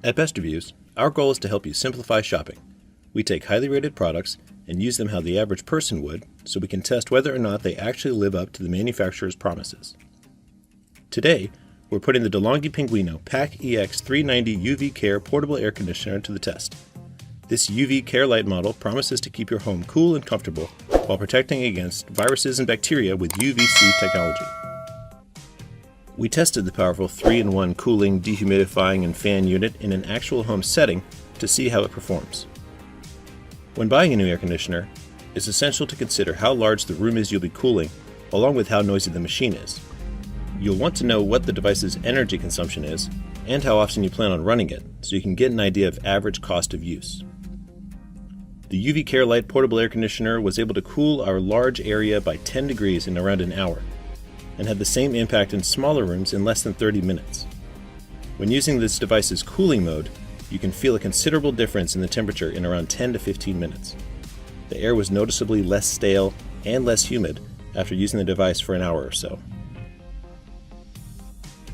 At Best Reviews, our goal is to help you simplify shopping. We take highly rated products and use them how the average person would, so we can test whether or not they actually live up to the manufacturer's promises. Today, we're putting the DeLonghi Pinguino PAC-EX 390 UV Care Portable Air Conditioner to the test. This UV Care Light model promises to keep your home cool and comfortable while protecting against viruses and bacteria with UVC technology. We tested the powerful 3-in-1 cooling, dehumidifying, and fan unit in an actual home setting to see how it performs. When buying a new air conditioner, it's essential to consider how large the room is you'll be cooling, along with how noisy the machine is. You'll want to know what the device's energy consumption is and how often you plan on running it, so you can get an idea of average cost of use. The UV Care Light Portable Air Conditioner was able to cool our large area by 10 degrees in around an hour, and had the same impact in smaller rooms in less than 30 minutes. When using this device's cooling mode, you can feel a considerable difference in the temperature in around 10 to 15 minutes. The air was noticeably less stale and less humid after using the device for an hour or so.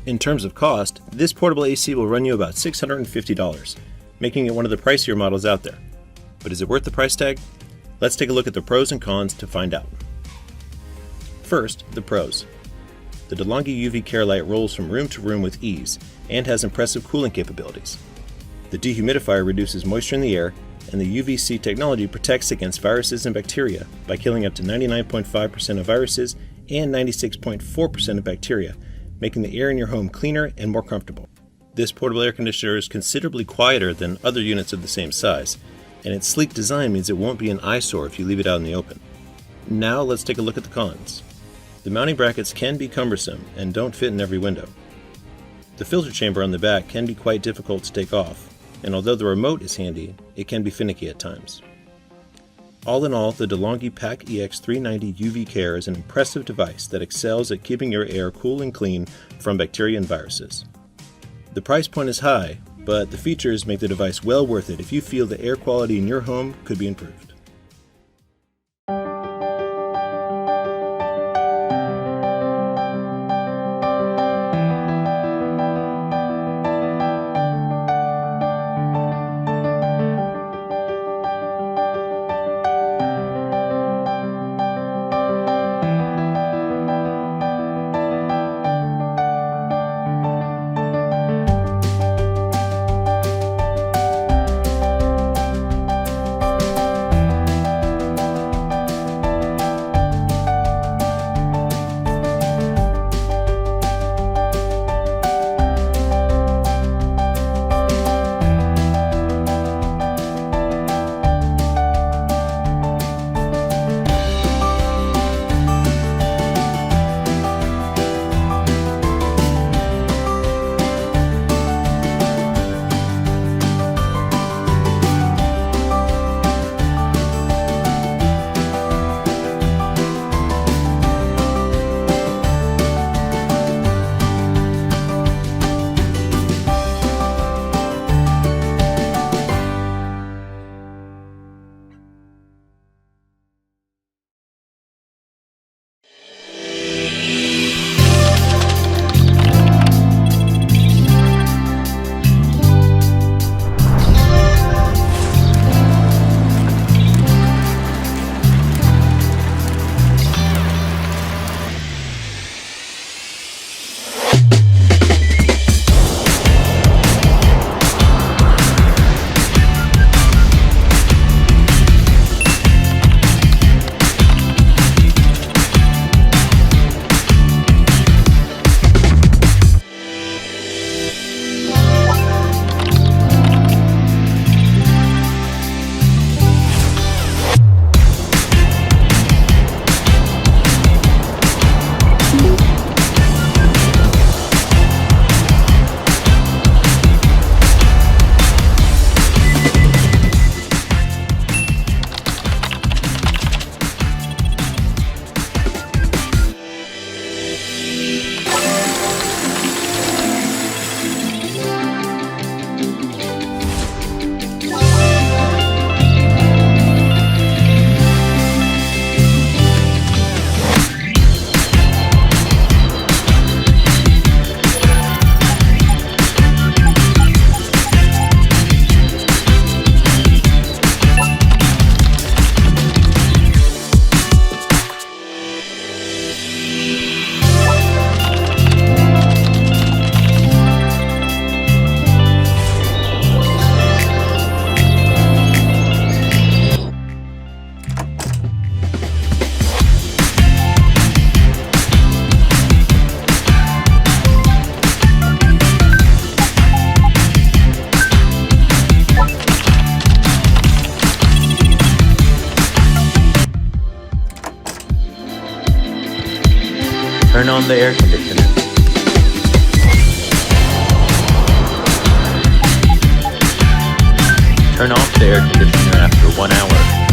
In terms of cost, this portable AC will run you about $650, making it one of the pricier models out there. But is it worth the price tag? Let's take a look at the pros and cons to find out. First, the pros. The DeLonghi UV Care Light rolls from room to room with ease and has impressive cooling capabilities. The dehumidifier reduces moisture in the air, and the UVC technology protects against viruses and bacteria by killing up to 99.5% of viruses and 96.4% of bacteria, making the air in your home cleaner and more comfortable. This portable air conditioner is considerably quieter than other units of the same size, and its sleek design means it won't be an eyesore if you leave it out in the open. Now let's take a look at the cons. The mounting brackets can be cumbersome and don't fit in every window. The filter chamber on the back can be quite difficult to take off, and although the remote is handy, it can be finicky at times. All in all, the DeLonghi PAC-EX 390 UV Care is an impressive device that excels at keeping your air cool and clean from bacteria and viruses. The price point is high, but the features make the device well worth it if you feel the air quality in your home could be improved. Turn on the air conditioner. Turn off the air conditioner after 1 hour.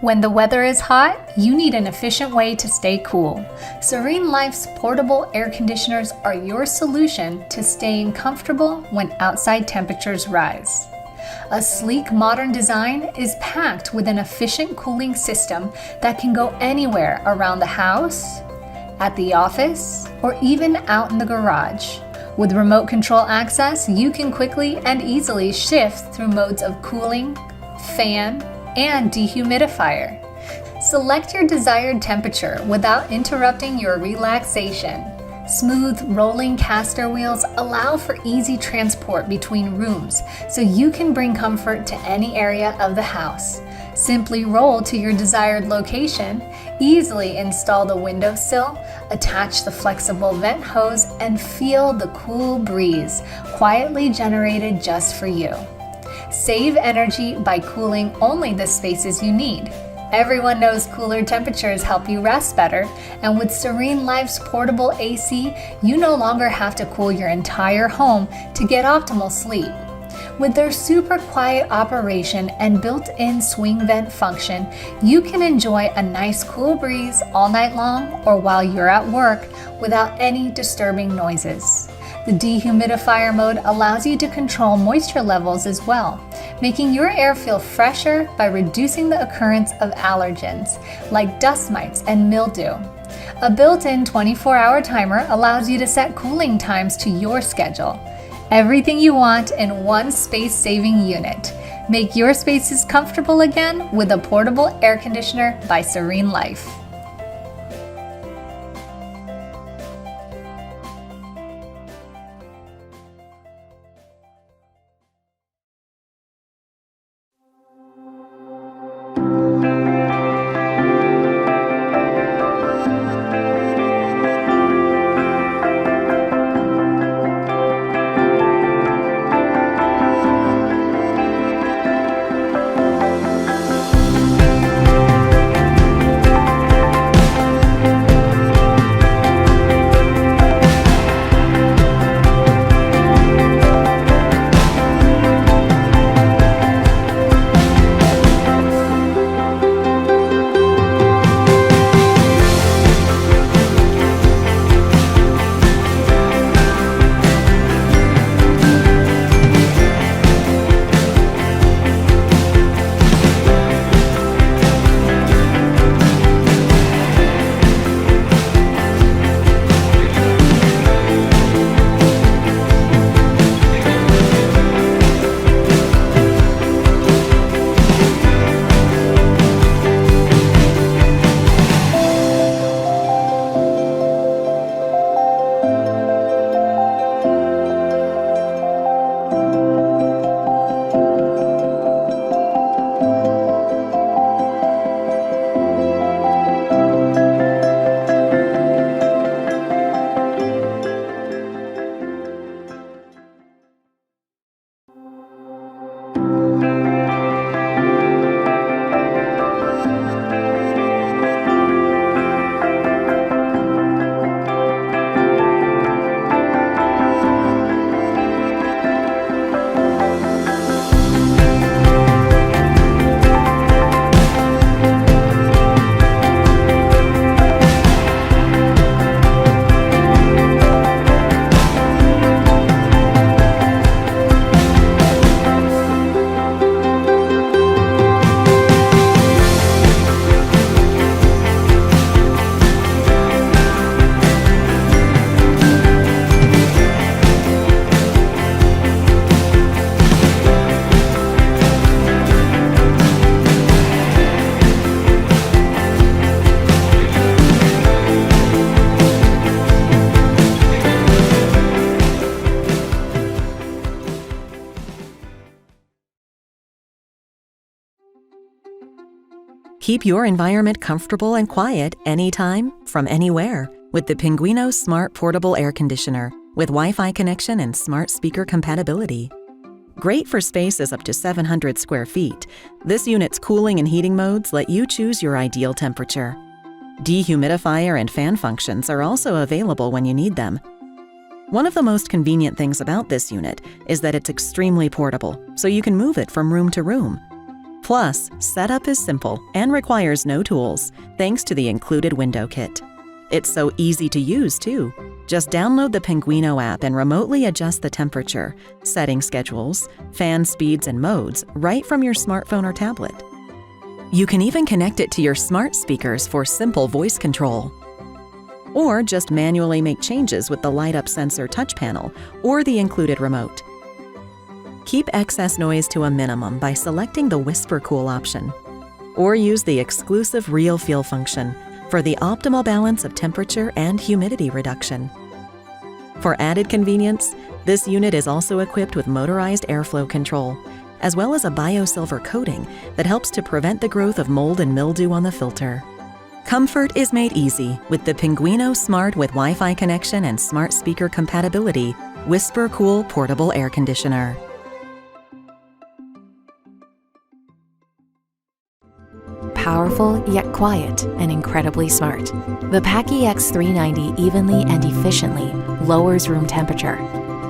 When the weather is hot, you need an efficient way to stay cool. SereneLife's portable air conditioners are your solution to staying comfortable when outside temperatures rise. A sleek modern design is packed with an efficient cooling system that can go anywhere around the house, at the office, or even out in the garage. With remote control access, you can quickly and easily shift through modes of cooling, fan, and dehumidifier. Select your desired temperature without interrupting your relaxation. Smooth rolling caster wheels allow for easy transport between rooms, so you can bring comfort to any area of the house. Simply roll to your desired location, easily install the windowsill, attach the flexible vent hose, and feel the cool breeze quietly generated just for you. Save energy by cooling only the spaces you need. Everyone knows cooler temperatures help you rest better, and with SereneLife's portable AC, you no longer have to cool your entire home to get optimal sleep. With their super quiet operation and built-in swing vent function, you can enjoy a nice cool breeze all night long or while you're at work without any disturbing noises. The dehumidifier mode allows you to control moisture levels as well, making your air feel fresher by reducing the occurrence of allergens like dust mites and mildew. A built-in 24-hour timer allows you to set cooling times to your schedule. Everything you want in one space-saving unit. Make your spaces comfortable again with a portable air conditioner by SereneLife. Keep your environment comfortable and quiet anytime, from anywhere, with the Pinguino Smart Portable Air Conditioner with Wi-Fi connection and smart speaker compatibility. Great for spaces up to 700 square feet, this unit's cooling and heating modes let you choose your ideal temperature. Dehumidifier and fan functions are also available when you need them. One of the most convenient things about this unit is that it's extremely portable, so you can move it from room to room. Plus, setup is simple and requires no tools, thanks to the included window kit. It's so easy to use, too. Just download the Pinguino app and remotely adjust the temperature, setting schedules, fan speeds, and modes right from your smartphone or tablet. You can even connect it to your smart speakers for simple voice control. Or just manually make changes with the light-up sensor touch panel or the included remote. Keep excess noise to a minimum by selecting the Whisper Cool option, or use the exclusive Real Feel function for the optimal balance of temperature and humidity reduction. For added convenience, this unit is also equipped with motorized airflow control, as well as a biosilver coating that helps to prevent the growth of mold and mildew on the filter. Comfort is made easy with the Pinguino Smart with Wi-Fi connection and smart speaker compatibility Whisper Cool Portable Air Conditioner. Powerful yet quiet and incredibly smart. The PAC-UV 390 evenly and efficiently lowers room temperature.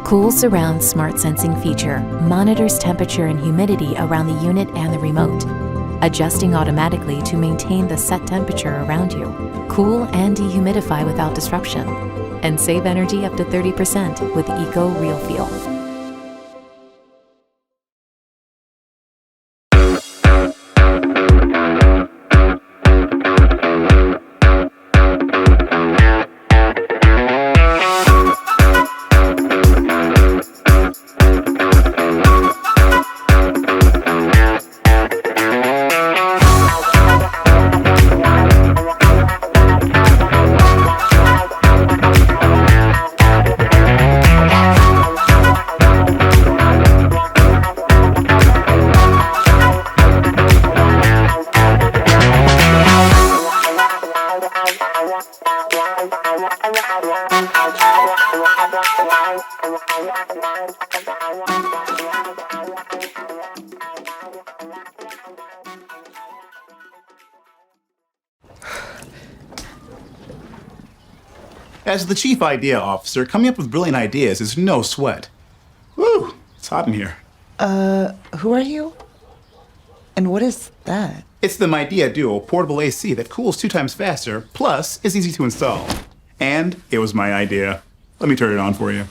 Cool Surround Smart Sensing feature monitors temperature and humidity around the unit and the remote, adjusting automatically to maintain the set temperature around you. Cool and dehumidify without disruption, and save energy up to 30% with Eco Real Feel. As the Chief Idea Officer, coming up with brilliant ideas is no sweat. Woo! It's hot in here. Who are you? And what is that? It's the Midea Duo Portable AC that cools 2 times faster, plus is easy to install. And it was my idea. Let me turn it on for you.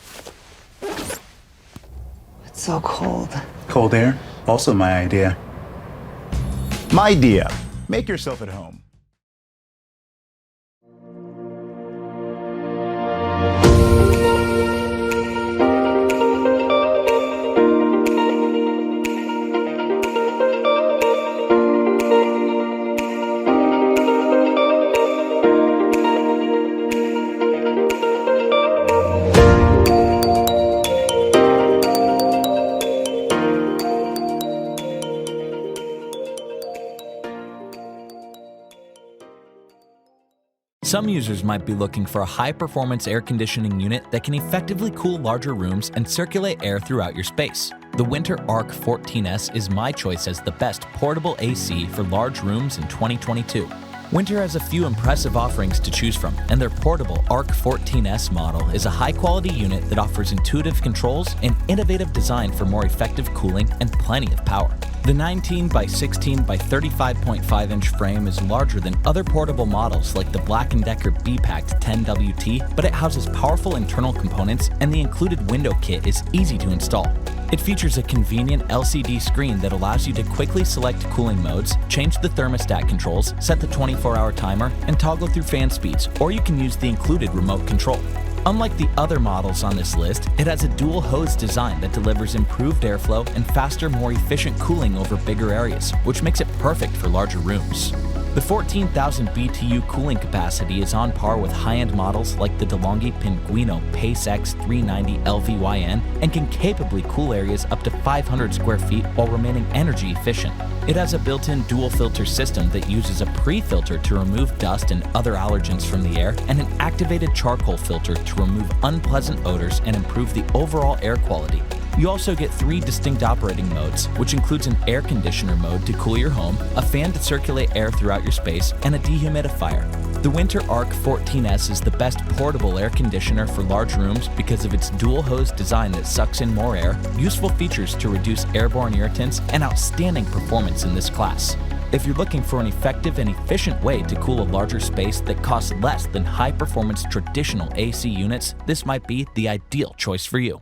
It's so cold. Cold air, also my idea. Midea. Make yourself at home. Some users might be looking for a high-performance air conditioning unit that can effectively cool larger rooms and circulate air throughout your space. The Whynter Arc 14S is my choice as the best portable AC for large rooms in 2022. Whynter has a few impressive offerings to choose from, and their portable Arc 14S model is a high-quality unit that offers intuitive controls and innovative design for more effective cooling and plenty of power. The 19 by 16 by 35.5 inch frame is larger than other portable models like the Black+Decker BPAC 10WT, but it houses powerful internal components and the included window kit is easy to install. It features a convenient LCD screen that allows you to quickly select cooling modes, change the thermostat controls, set the 24-hour timer, and toggle through fan speeds, or you can use the included remote control. Unlike the other models on this list, it has a dual hose design that delivers improved airflow and faster, more efficient cooling over bigger areas, which makes it perfect for larger rooms. The 14,000 BTU cooling capacity is on par with high-end models like the DeLonghi Pinguino PACE-X 390 LVYN and can capably cool areas up to 500 square feet while remaining energy efficient. It has a built-in dual filter system that uses a pre-filter to remove dust and other allergens from the air and an activated charcoal filter to remove unpleasant odors and improve the overall air quality. You also get 3 distinct operating modes, which includes an air conditioner mode to cool your home, a fan to circulate air throughout your space, and a dehumidifier. The Whynter Arc 14S is the best portable air conditioner for large rooms because of its dual hose design that sucks in more air, useful features to reduce airborne irritants, and outstanding performance in this class. If you're looking for an effective and efficient way to cool a larger space that costs less than high-performance traditional AC units, this might be the ideal choice for you.